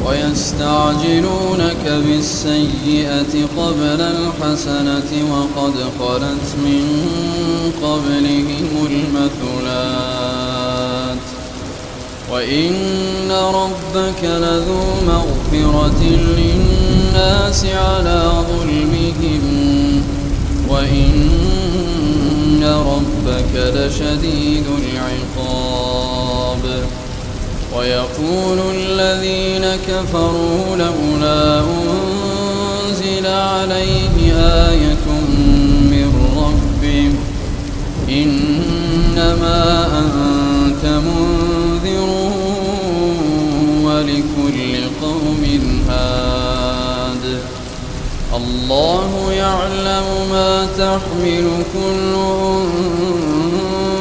ويستعجلونك بالسيئة قبل الحسنة وقد خلت من قبلهم المثلات وإن ربك لذو مغفرة للناس على ظلمهم وإن ربك لشديد العقاب ويقول الذين كفروا لولا أنزل عليه آية من ربه إنما أنت منذر ولكل قوم هاد الله يعلم ما تحمل كل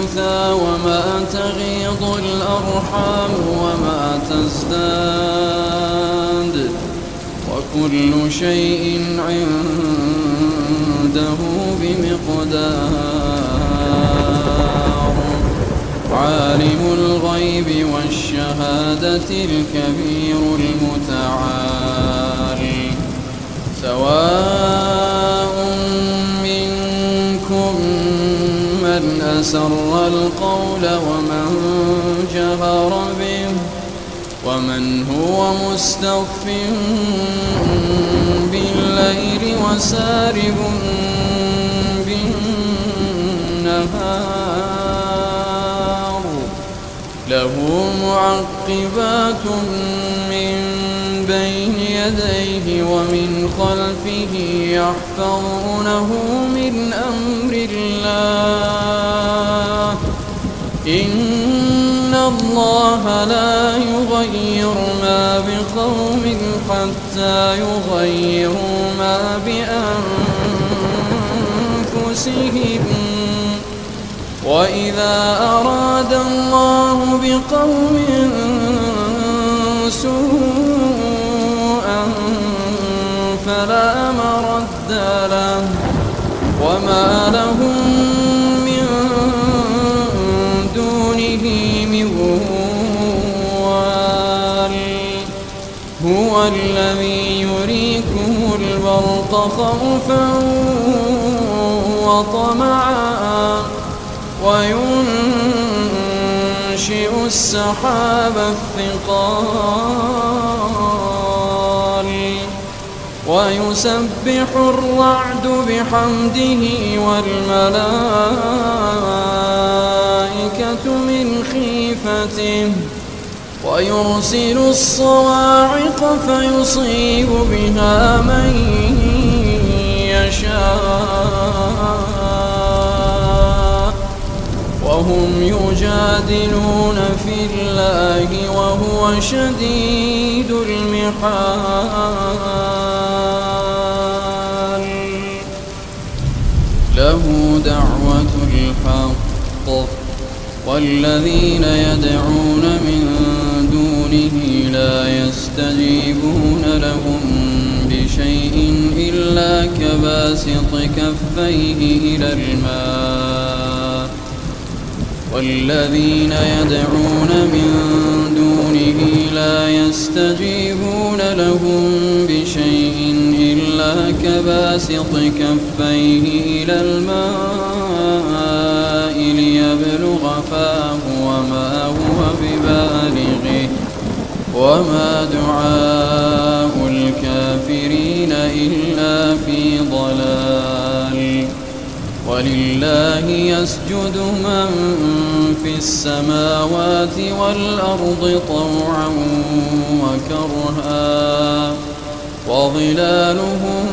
أنثى وما تغيض الأرحام وما تزداد وكل شيء عنده بمقدار عالم الغيب والشهادة الكبير المتعال سواء منكم من أسر القول ومن جهر به ومن هو مستخف بالليل وسارب بالنهار له معقبات من بين يديه ومن خلفه يحفظونه من أمر الله إن الله لا يغير ما بقوم حتى يغيروا ما بأنفسهم وإذا أراد الله بقوم سوءا فلا مرد له وما لهم من دونه من وال هو الذي يريكم البرق خوفا وطمعا وينشئ السحاب الثقال ويسبح الرعد بحمده والملائكة من خيفته ويرسل الصواعق فيصيب بها من يشاء وهم يجادلون في الله وهو شديد المحال له دعوة الحق والذين يدعون من دونه لا يستجيبون لهم بشيء إلا كباسط كفيه إلى الماء والذين يدعون من دونه لا يستجيبون لهم بشيء إلا كباسط كفيه إلى الماء ليبلغ فاه وما هو ببالغه وما دعاء الكافرين إلا في ضلال ولله يسجد من في السماوات والأرض طوعا وكرها وظلالهم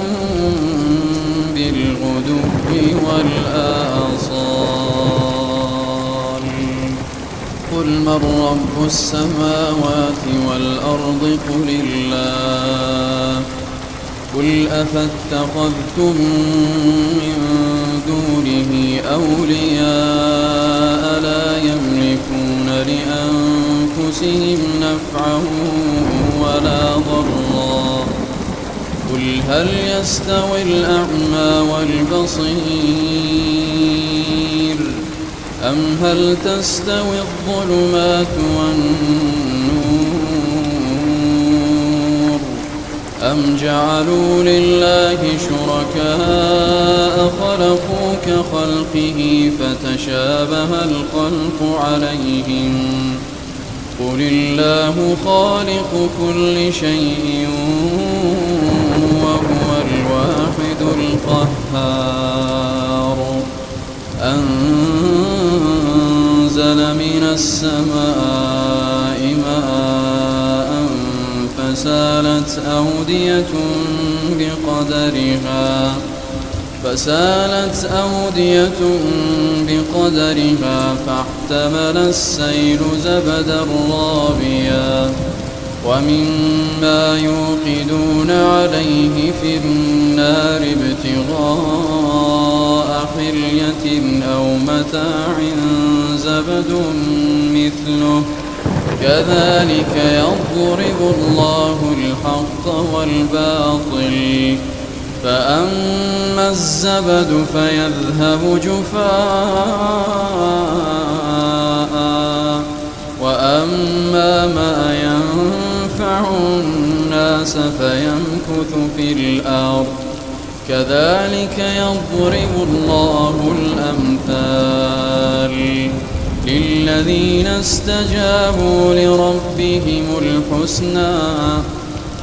بالغدو والآصال قل من رب السماوات والأرض قل الله قل أفاتخذتم من دونه أولياء لا يملكون لأنفسهم نفعا ولا ضرا قل هل يستوي الأعمى والبصير أم هل تستوي الظلمات والنور أم جعلوا لله شركاء خلقوا كخلقه فتشابه الخلق عليهم قل الله خالق كل شيء وهو الواحد القهار أنزل من السماء ماء فسالت أودية بقدرها فاحتمل السيل زبدا رابيا ومما يوقدون عليه في النار ابتغاء حلية أو متاع زبد مثله كذلك يضرب الله الحق والباطل فأما الزبد فيذهب جفاء وأما ما ينفع الناس فيمكث في الأرض كذلك يضرب الله الأمثال للذين استجابوا لربهم الحسنى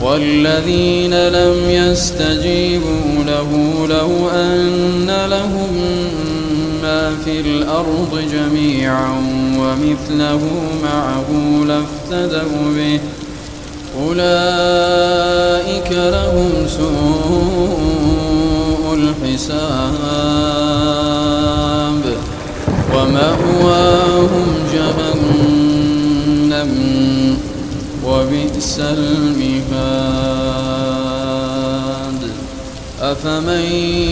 والذين لم يستجيبوا له لو أن لهم ما في الأرض جميعا ومثله معه لافتدوا به أولئك لهم سوء الحساب ومأواهم جهنم وبئس المهاد أفمن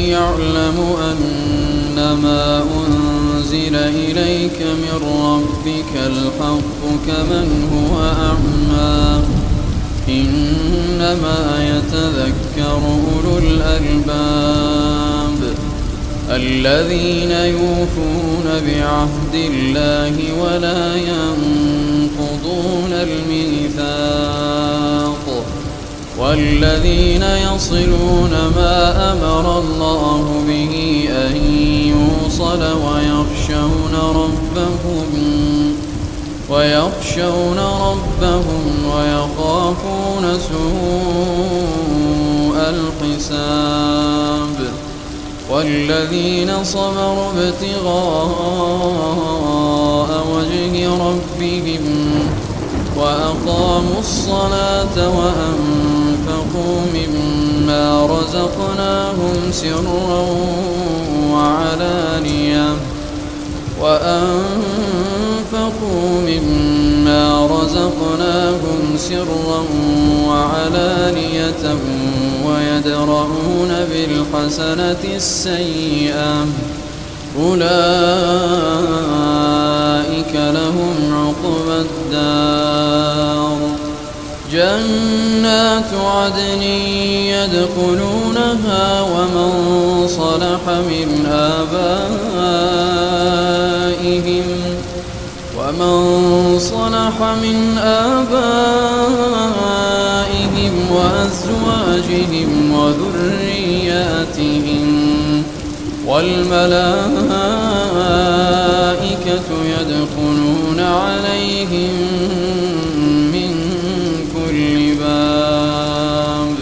يعلم أنما أنزل إليك من ربك الحق كمن هو أعمى إنما يتذكر أولو الألباب الذين يوفون بعهد الله ولا ينقضون الميثاق والذين يصلون ما أمر الله به أن يوصل ويخشون ربهم ويخافون سوء الحساب والذين صبروا ابتغاء وجه ربهم وأقاموا الصلاة وأنفقوا مما رزقناهم سرا وعلانية ويدرؤون بالحسنة السيئة أولئك لهم عقبى الدار جنات عدن يدخلونها ومن صلح من آبائهم وأزواجهم وذرياتهم والملائكة يدخلون عليهم من كل باب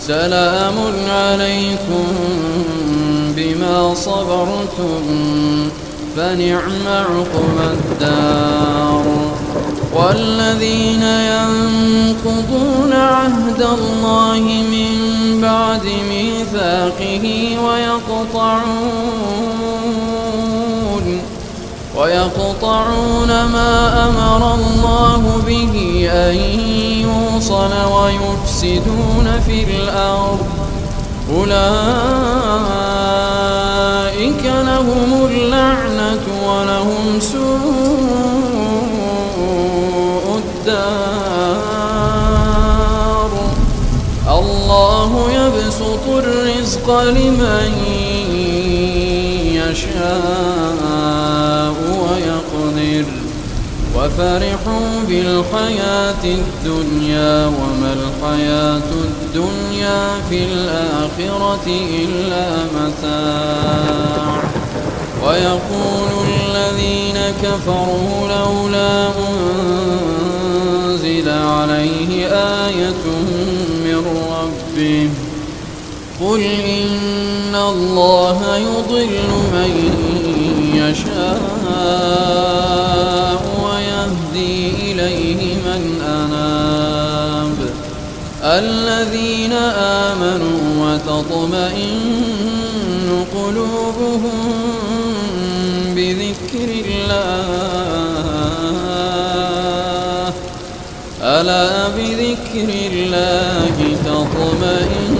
سلام عليكم بما صبرتم فنعم عقبى الدار والذين ينقضون عهد الله من بعد ميثاقه ويقطعون ما أمر الله به أن يوصل ويفسدون في الأرض أولئك لهم اللعنة ولهم سوء الدار الله يبسط الرزق لمن يشاء ويقدر وفرحوا بالحياة الدنيا وما الحياة الحياة الدنيا في الآخرة إلا متاع ويقول الذين كفروا لولا أنزل عليه آية من ربه قل إن الله يضل من يشاء ويهدي إليه من أناب الذين آمنوا وتطمئن قلوبهم بذكر الله ألا بذكر الله تطمئن